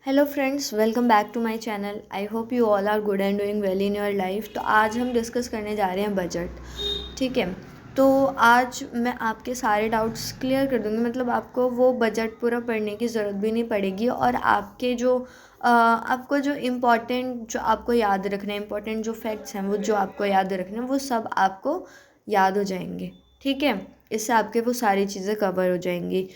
Hello friends, welcome back to my channel. I hope you all are good and doing well in your life. तो आज हम discuss करने जा रहे हैं बजट। ठीक है, तो आज मैं आपके सारे डाउट्स क्लियर कर दूँगी। मतलब आपको वो बजट पूरा पढ़ने की ज़रूरत भी नहीं पड़ेगी और आपको जो इम्पोर्टेंट जो आपको याद रखना है, इम्पोर्टेंट जो फैक्ट्स हैं वो जो आपको याद रखना है वो सब आपको याद हो जाएंगे। ठीक है, इससे आपके वो सारी चीज़ें कवर हो जाएंगी।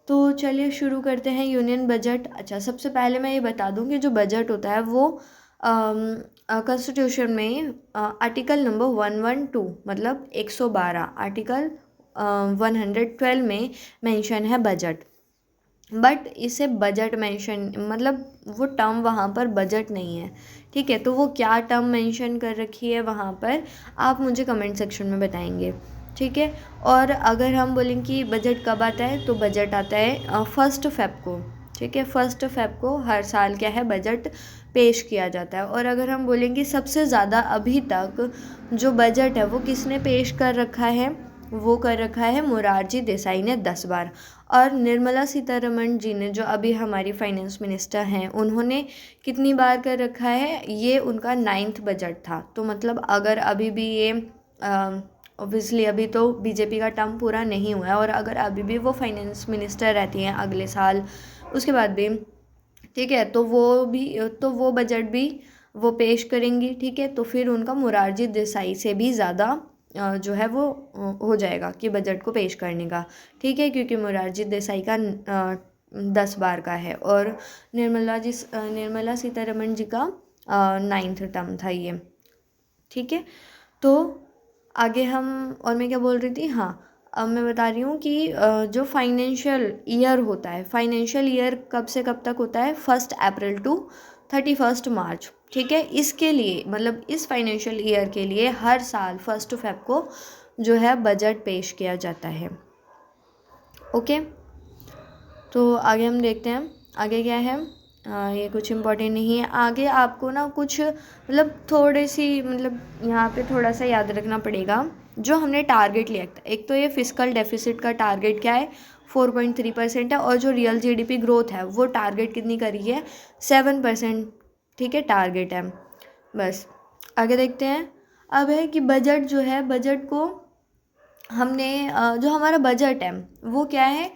तो चलिए शुरू करते हैं यूनियन बजट। अच्छा, सबसे पहले मैं ये बता दूं कि जो बजट होता है वो कॉन्स्टिट्यूशन में आर्टिकल नंबर 112 मतलब 112 आर्टिकल 112 में मेंशन है बजट। बट इसे बजट मेंशन मतलब वो टर्म वहाँ पर बजट नहीं है। ठीक है, तो वो क्या टर्म मेंशन कर रखी है वहाँ पर आप मुझे कमेंट सेक्शन में बताएंगे। ठीक है, और अगर हम बोलें कि बजट कब आता है तो बजट आता है 1 फ़रवरी को। ठीक है, 1 फ़रवरी को हर साल क्या है बजट पेश किया जाता है। और अगर हम बोलें कि सबसे ज़्यादा अभी तक जो बजट है वो किसने पेश कर रखा है, वो कर रखा है मोरारजी देसाई ने 10 बार। और निर्मला सीतारमण जी ने जो अभी हमारी फाइनेंस मिनिस्टर हैं उन्होंने कितनी बार कर रखा है, ये उनका 9th बजट था। तो मतलब अगर अभी भी ये ऑब्वियसली अभी तो बीजेपी का टर्म पूरा नहीं हुआ है और अगर अभी भी वो फाइनेंस मिनिस्टर रहती हैं अगले साल उसके बाद भी, ठीक है, तो वो बजट भी वो पेश करेंगी। ठीक है, तो फिर उनका मोरारजी देसाई से भी ज़्यादा जो है वो हो जाएगा कि बजट को पेश करने का। ठीक है, क्योंकि मोरारजी देसाई का 10 बार का है और निर्मला सीतारमण जी का 9th टर्म था ये। ठीक है, तो आगे हम और मैं क्या बोल रही थी, हाँ, अब मैं बता रही हूँ कि जो फाइनेंशियल ईयर होता है, फाइनेंशियल ईयर कब से कब तक होता है, 1 अप्रैल टू 31 मार्च। ठीक है, इसके लिए मतलब इस फाइनेंशियल ईयर के लिए हर साल 1 फ़रवरी को जो है बजट पेश किया जाता है। ओके, तो आगे हम देखते हैं आगे क्या है। ये कुछ इम्पोर्टेंट नहीं है। आगे आपको ना कुछ मतलब थोड़ी सी मतलब यहाँ पे थोड़ा सा याद रखना पड़ेगा जो हमने टारगेट लिया था। एक तो ये फिस्कल डेफिसिट का टारगेट क्या है, 4.3% है और जो रियल जीडीपी ग्रोथ है वो टारगेट कितनी करी है, 7%। ठीक है, टारगेट है। बस आगे देखते हैं। अब है कि बजट जो है, बजट को हमने जो हमारा बजट है वो क्या है,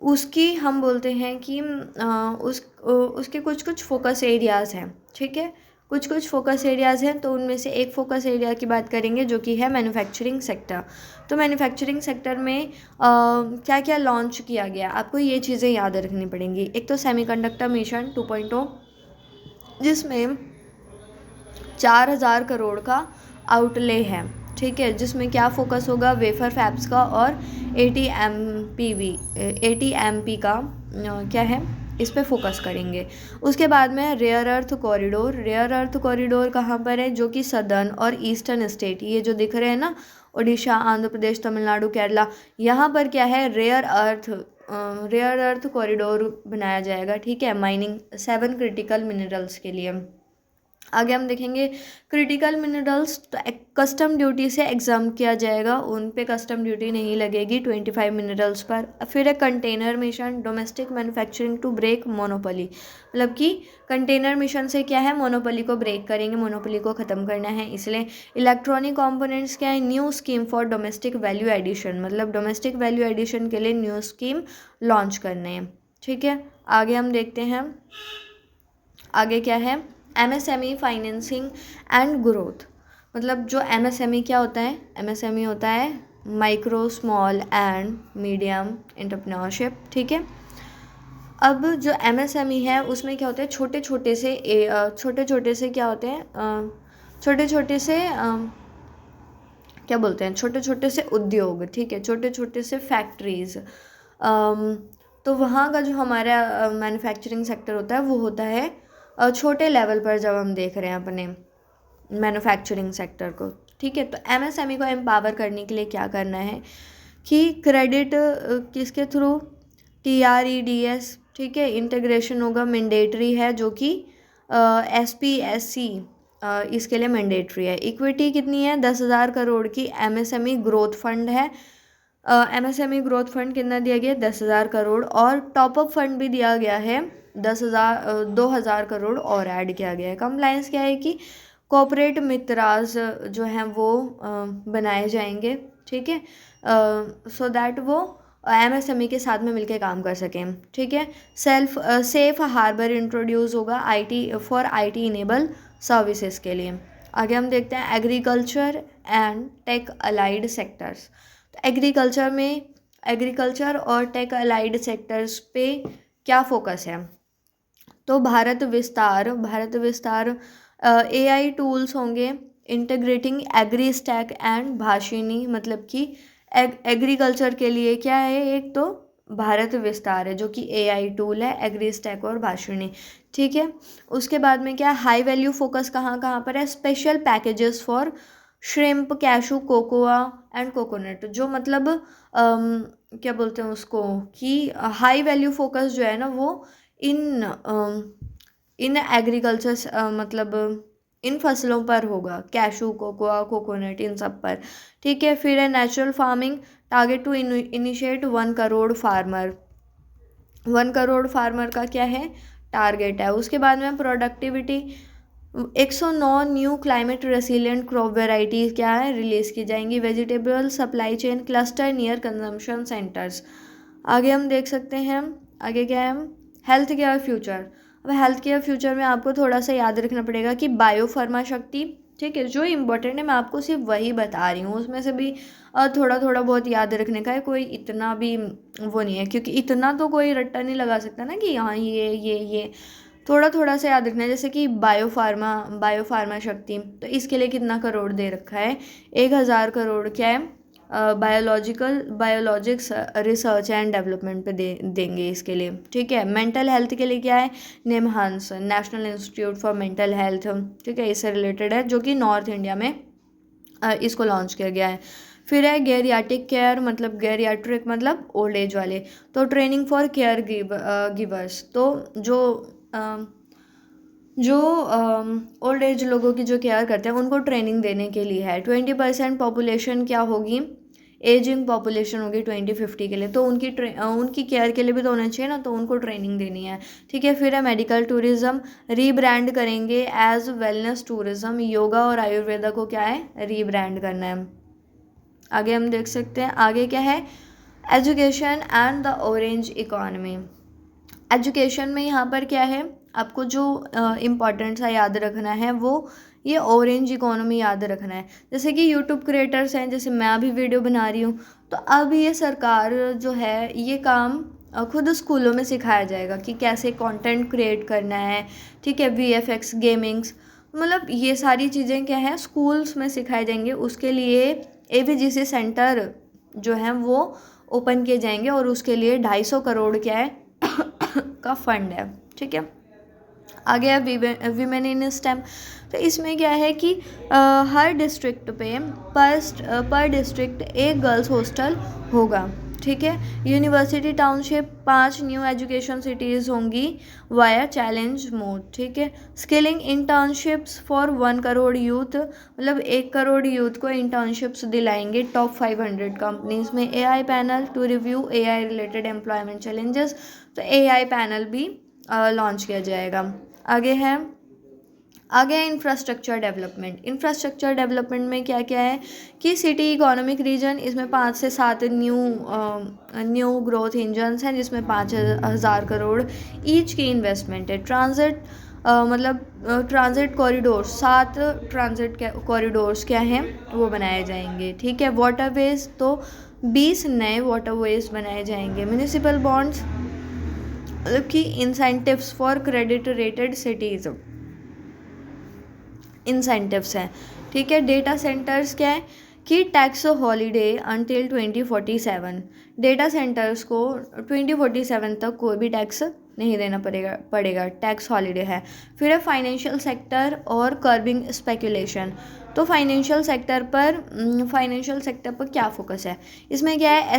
उसकी हम बोलते हैं कि उसके कुछ कुछ फोकस एरियाज़ हैं। ठीक है, कुछ कुछ फोकस एरियाज़ हैं, तो उनमें से एक फोकस एरिया की बात करेंगे जो कि है मैन्युफैक्चरिंग सेक्टर। तो मैन्युफैक्चरिंग सेक्टर में क्या क्या लॉन्च किया गया, आपको ये चीज़ें याद रखनी पड़ेंगी। एक तो सेमीकंडक्टर मिशन 2.0 जिसमें 4,000 करोड़ का आउटले है। ठीक है, जिसमें क्या फोकस होगा, वेफर फैब्स का और ATMP का क्या है, इस पे फोकस करेंगे। उसके बाद में rare earth corridor. Rare earth corridor कहाँ पर है, जो कि सदर्न और ईस्टर्न स्टेट, ये जो दिख रहे हैं ना, उड़ीसा, आंध्र प्रदेश, तमिलनाडु, केरला, यहाँ पर क्या है रेयर अर्थ कॉरिडोर बनाया जाएगा। ठीक है, माइनिंग 7 क्रिटिकल मिनरल्स के लिए। आगे हम देखेंगे क्रिटिकल मिनरल्स तो कस्टम ड्यूटी से एग्जाम किया जाएगा, उन पे कस्टम ड्यूटी नहीं लगेगी 25 मिनरल्स पर। फिर है container mission, domestic manufacturing to break monopoly. मतलब कि कंटेनर मिशन से क्या है, मोनोपोली को ब्रेक करेंगे, मोनोपोली को ख़त्म करना है। इसलिए इलेक्ट्रॉनिक कंपोनेंट्स क्या है, new scheme for domestic value addition, मतलब डोमेस्टिक वैल्यू एडिशन के लिए न्यू स्कीम लॉन्च करने हैं। ठीक है, आगे हम देखते हैं आगे क्या है, MSME फाइनेंसिंग एंड ग्रोथ। मतलब जो MSME क्या होता है, MSME होता है micro small and medium entrepreneurship. ठीक है, अब जो MSME है उसमें क्या होता है, छोटे छोटे से क्या होते हैं, छोटे छोटे से क्या बोलते हैं, छोटे छोटे से उद्योग। ठीक है, छोटे छोटे से फैक्ट्रीज। तो वहाँ का जो हमारा मैन्युफैक्चरिंग सेक्टर होता है वो होता है छोटे लेवल पर, जब हम देख रहे हैं अपने मैन्युफैक्चरिंग सेक्टर को। ठीक है, तो MSME को एम्पावर करने के लिए क्या करना है कि क्रेडिट किसके थ्रू, TREDS। ठीक है, इंटीग्रेशन होगा, मैंडेटरी है, जो कि SPSC इसके लिए मैंडेटरी है। इक्विटी कितनी है, 10,000 करोड़ की MSME ग्रोथ फंड है। MSME ग्रोथ फंड कितना दिया गया, 10,000 करोड़। और टॉपअप फंड भी दिया गया है 2,000 करोड़ और ऐड किया गया है। कंप्लायंस क्या है कि कॉर्पोरेट मित्राज जो हैं वो बनाए जाएंगे, ठीक है, सो दैट वो एमएसएमई के साथ में मिलके काम कर सकें, ठीक है। सेफ हार्बर इंट्रोड्यूस होगा आईटी इनेबल सर्विसेज के लिए। आगे हम देखते हैं agriculture and tech allied sectors. तो एग्रीकल्चर और टेक अलाइड सेक्टर्स पे क्या फोकस है? तो भारत विस्तार एआई टूल्स होंगे, integrating agri stack and Bhashini, मतलब कि एग्रीकल्चर के लिए क्या है, एक तो भारत विस्तार है जो कि एआई टूल है, एग्री स्टैक और भाषिनी, ठीक है। उसके बाद में क्या हाई वैल्यू फोकस कहाँ कहाँ पर है? Special packages for shrimp, cashew, cocoa and coconut, जो मतलब क्या बोलते हैं उसको कि हाई वैल्यू फोकस जो है ना वो इन एग्रीकल्चर मतलब इन फसलों पर होगा, कैशू, कोकोआ, कोकोनट, इन सब पर, ठीक है। फिर है natural farming, target to initiate 1 crore farmer. 1 crore farmer का क्या है? टारगेट है। उसके बाद में productivity 109 new climate resilient crop varieties क्या है? रिलीज़ की जाएंगी। Vegetable supply chain cluster near consumption centres. आगे हम देख सकते हैं, आगे क्या है? Health care future. अब हेल्थ केयर फ्यूचर में आपको थोड़ा सा याद रखना पड़ेगा कि बायोफार्मा शक्ति, ठीक है, जो इम्पोर्टेंट है मैं आपको सिर्फ वही बता रही हूँ, उसमें से भी थोड़ा थोड़ा बहुत याद रखने का है, कोई इतना भी वो नहीं है, क्योंकि इतना तो कोई रट्टा नहीं लगा सकता ना कि हाँ ये थोड़ा थोड़ा सा याद रखना है। जैसे कि बायोफार्मा शक्ति, तो इसके लिए कितना करोड़ दे रखा है? 1,000 करोड़ क्या है? बायोलॉजिक्स रिसर्च एंड डेवलपमेंट पे देंगे इसके लिए, ठीक है। मेंटल हेल्थ के लिए क्या है? NIMHANS, national institute for mental health, ठीक है, इससे रिलेटेड है, जो कि नॉर्थ इंडिया में इसको लॉन्च किया गया है। फिर है गेरियाटिक केयर, मतलब गेरियाट्रिक मतलब ओल्ड एज वाले, तो ट्रेनिंग फॉर केयर गिवर्स, तो जो ओल्ड एज लोगों की जो केयर करते हैं उनको ट्रेनिंग देने के लिए है। 20% पॉपुलेशन क्या होगी? एजिंग पॉपुलेशन होगी 2050 के लिए, तो उनकी केयर के लिए भी तो होना चाहिए ना, तो उनको ट्रेनिंग देनी है, ठीक है। फिर है मेडिकल टूरिज्म, रीब्रांड करेंगे एज वेलनेस टूरिज्म, योगा और आयुर्वेदा को क्या है? रीब्रांड करना है। आगे हम देख सकते हैं, आगे क्या है? Education and the orange economy. Education में यहाँ पर क्या है, आपको जो इम्पॉर्टेंट सा याद रखना है वो ये ऑरेंज इकोनॉमी याद रखना है। जैसे कि यूट्यूब क्रिएटर्स हैं, जैसे मैं अभी वीडियो बना रही हूँ, तो अब ये सरकार जो है ये काम खुद स्कूलों में सिखाया जाएगा कि कैसे कंटेंट क्रिएट करना है, ठीक है। वीएफएक्स, गेमिंग्स, मतलब ये सारी चीज़ें क्या है स्कूल्स में सिखाई जाएंगे। उसके लिए एवीजीसी सेंटर जो है वो ओपन किए जाएंगे और उसके लिए 250 करोड़ क्या है का फंड है, ठीक है। आगे है वीमेन इन स्टेम, तो इसमें क्या है कि हर डिस्ट्रिक्ट पे पर डिस्ट्रिक्ट एक गर्ल्स हॉस्टल होगा, ठीक है। University township 5 new education cities होंगी वाया चैलेंज मोड, ठीक है। Skilling internships for 1 crore youth, मतलब 1 करोड़ यूथ को इंटर्नशिप्स दिलाएंगे टॉप 500 कंपनीज में। AI panel to review AI related employment challenges, तो एआई पैनल भी लॉन्च किया जाएगा। आगे है इंफ्रास्ट्रक्चर डेवलपमेंट में क्या क्या है कि सिटी इकोनॉमिक रीजन, इसमें 5 से 7 न्यू ग्रोथ इंजन्स हैं, जिसमें 5,000 करोड़ ईच की इन्वेस्टमेंट है। ट्रांजिट कॉरिडोर, 7 ट्रांजिट कॉरिडोर्स क्या हैं वो बनाए जाएंगे, ठीक है। वाटरवेज, तो 20 नए वाटरवेज बनाए जाएंगे। म्यूनिसिपल बॉन्ड्स, मतलब कि incentives for credit rated cities, incentives हैं, ठीक है। डेटा सेंटर्स क्या है कि tax holiday until 2047, data centres को 2047 तक कोई भी टैक्स नहीं देना पड़ेगा, टैक्स हॉलीडे है। फिर है फाइनेंशियल सेक्टर और कर्बिंग स्पेकुलेशन, तो फाइनेंशियल सेक्टर पर क्या फोकस है? इसमें क्या है?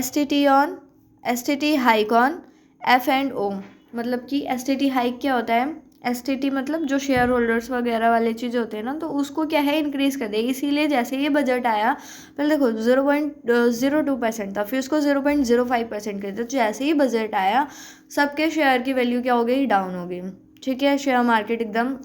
एसटीटी हाइक ऑन F&O, मतलब कि एसटीटी हाइक क्या होता है? STT मतलब जो शेयर होल्डर्स वगैरह वाले चीज़ होते हैं ना, तो उसको क्या है इंक्रीज़ कर दिया। इसीलिए जैसे ये बजट आया, पहले देखो 0.02% था, फिर उसको 0.05% कर दिया। तो जैसे ही बजट आया, सबके शेयर की वैल्यू क्या हो गई, डाउन हो गई। ठीक है, शेयर मार्केट एकदम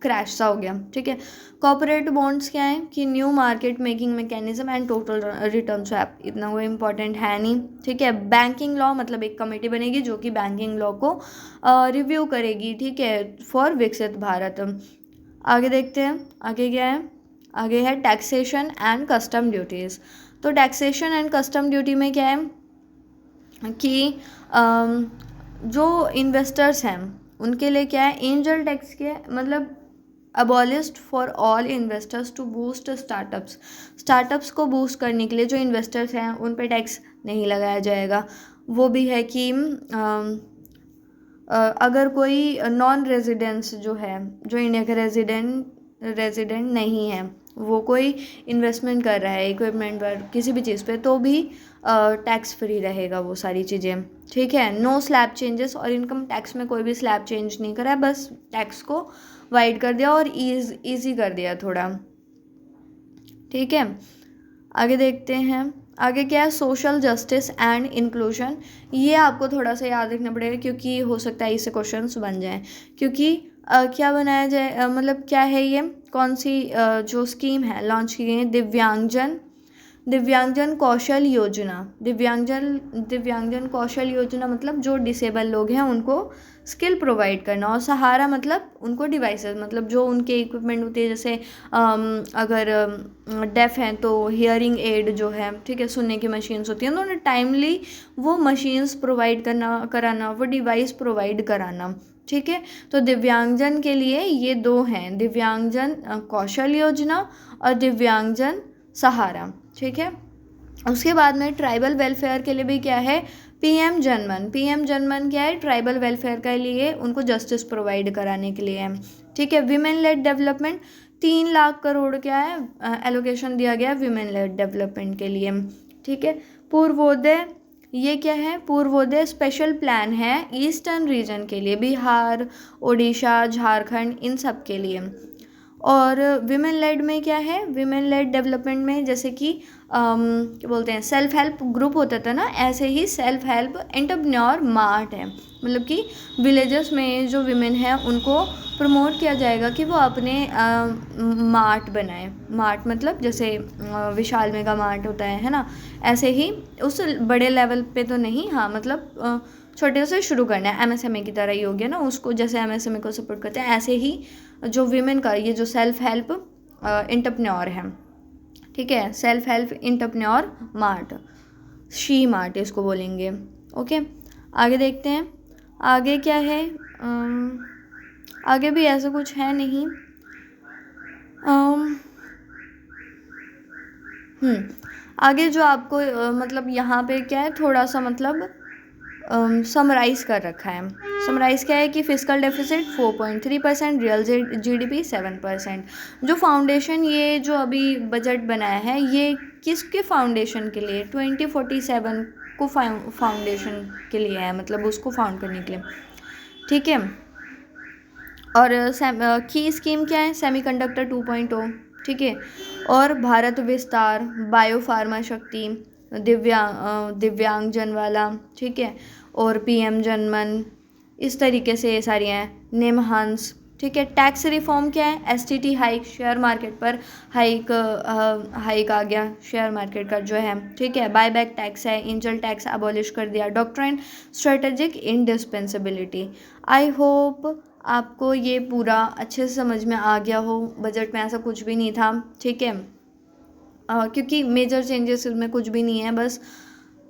क्रैश सा हो गया। ठीक है, कॉर्पोरेट बॉन्ड्स क्या है कि new market making mechanism and total return swap, इतना वो इम्पोर्टेंट है नहीं। ठीक है, बैंकिंग लॉ मतलब एक कमेटी बनेगी जो कि बैंकिंग लॉ को रिव्यू करेगी। ठीक है, फॉर विकसित भारत। आगे देखते हैं, आगे क्या है, आगे है टैक्सेशन एंड कस्टम ड्यूटीज़। तो टैक्सेशन एंड कस्टम ड्यूटी में क्या है कि जो इन्वेस्टर्स हैं उनके लिए क्या है, एंजल टैक्स के मतलब abolished for all investors to boost startups को बूस्ट करने के लिए जो इन्वेस्टर्स हैं उन पे टैक्स नहीं लगाया जाएगा। वो भी है कि अगर कोई नॉन रेजिडेंट्स जो है, जो इंडिया के रेजिडेंट नहीं है, वो कोई इन्वेस्टमेंट कर रहा है इक्विपमेंट पर किसी भी चीज़ पे, तो भी टैक्स फ्री रहेगा वो सारी चीज़ें। ठीक है, नो स्लैब चेंजेस, और इनकम टैक्स में कोई भी स्लैब चेंज नहीं करा है, बस टैक्स को वाइड कर दिया और ईजी कर दिया थोड़ा। ठीक है, आगे देखते हैं, आगे क्या है, सोशल जस्टिस एंड इंक्लूजन। ये आपको थोड़ा सा याद रखना पड़ेगा क्योंकि हो सकता है इससे क्वेश्चंस बन जाएं। क्योंकि क्या बनाया जाए, मतलब क्या है ये, कौन सी जो स्कीम है लॉन्च की गई है, दिव्यांगजन कौशल योजना। दिव्यांगजन कौशल योजना मतलब जो डिसेबल लोग हैं उनको स्किल प्रोवाइड करना, और सहारा मतलब उनको डिवाइसेस, मतलब जो उनके इक्विपमेंट होती है, जैसे अगर डेफ हैं तो हियरिंग एड जो है, ठीक है, सुनने की मशीन्स होती हैं, तो उन्हें टाइमली वो मशीन्स प्रोवाइड कराना, वो डिवाइस प्रोवाइड कराना। ठीक है, तो दिव्यांगजन के लिए ये दो हैं, दिव्यांगजन कौशल योजना और दिव्यांगजन सहारा। ठीक है, उसके बाद में ट्राइबल वेलफेयर के लिए भी क्या है, पीएम जनमन क्या है, ट्राइबल वेलफेयर के लिए उनको जस्टिस प्रोवाइड कराने के लिए है। ठीक है, women lead development, 3 lakh crore क्या है एलोकेशन दिया गया है विमेन लेड डेवलपमेंट के लिए। ठीक है, पूर्वोदय, ये क्या है, पूर्वोदय स्पेशल प्लान है ईस्टर्न रीजन के लिए, बिहार, उड़ीसा, झारखंड, इन सब के लिए। और विमेन लेड में क्या है, विमेन लेड डेवलपमेंट में जैसे कि क्या बोलते हैं, सेल्फ हेल्प ग्रुप होता था ना, ऐसे ही सेल्फ हेल्प एंटरप्रेन्योर मार्ट है, मतलब कि विलेजेस में जो विमेन हैं उनको प्रमोट किया जाएगा कि वो अपने मार्ट बनाएं। मार्ट मतलब जैसे विशाल मेगा मार्ट होता है ना, ऐसे ही उस बड़े लेवल पे तो नहीं, हाँ मतलब छोटे से शुरू करना है, MSME की तरह ही हो गया ना, उसको जैसे MSME को सपोर्ट करते हैं ऐसे ही जो विमेन का ये जो सेल्फ हेल्प एंटरप्रेन्योर है। ठीक है, self help entrepreneur mart, she mart इसको बोलेंगे। ओके, आगे देखते हैं, आगे क्या है, आगे भी ऐसा कुछ है नहीं। आगे जो आपको मतलब यहाँ पे क्या है, थोड़ा सा मतलब समराइज़ कर रखा है। समराइज़ क्या है कि फिस्कल डेफिसिट 4.3%, रियल GDP 7%। जो फाउंडेशन ये जो अभी बजट बनाया है ये किसके फाउंडेशन के लिए, 2047 को फाउंडेशन के लिए है, मतलब उसको फाउंड करने के लिए। ठीक है, और की स्कीम क्या है, सेमीकंडक्टर 2.0। ठीक है, और भारत विस्तार, बायो फार्मा शक्ति, दिव्यांगजन वाला, ठीक है, और PM जनमन, इस तरीके से ये सारी हैं, निमहंस। ठीक है, टैक्स रिफॉर्म क्या है, STT हाइक, शेयर मार्केट पर हाइक आ गया शेयर मार्केट का जो है। ठीक है, बायबैक टैक्स है, एंजल टैक्स अबॉलिश कर दिया, डॉक्ट्रिन स्ट्रेटेजिक इंडिस्पेंसिबिलिटी। आई होप आपको ये पूरा अच्छे से समझ में आ गया हो, बजट में ऐसा कुछ भी नहीं था। ठीक है, क्योंकि मेजर चेंजेस इसमें कुछ भी नहीं है बस,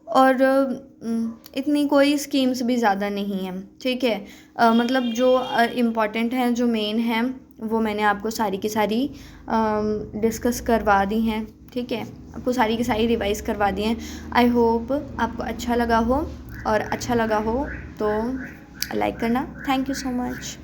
और इतनी कोई स्कीम्स भी ज़्यादा नहीं है। ठीक है, मतलब जो इम्पॉर्टेंट हैं, जो मेन हैं, वो मैंने आपको सारी की सारी डिस्कस करवा दी हैं। ठीक है, आपको सारी की सारी रिवाइज़ करवा दी हैं। आई होप आपको अच्छा लगा हो, और अच्छा लगा हो तो लाइक करना। Thank you so much.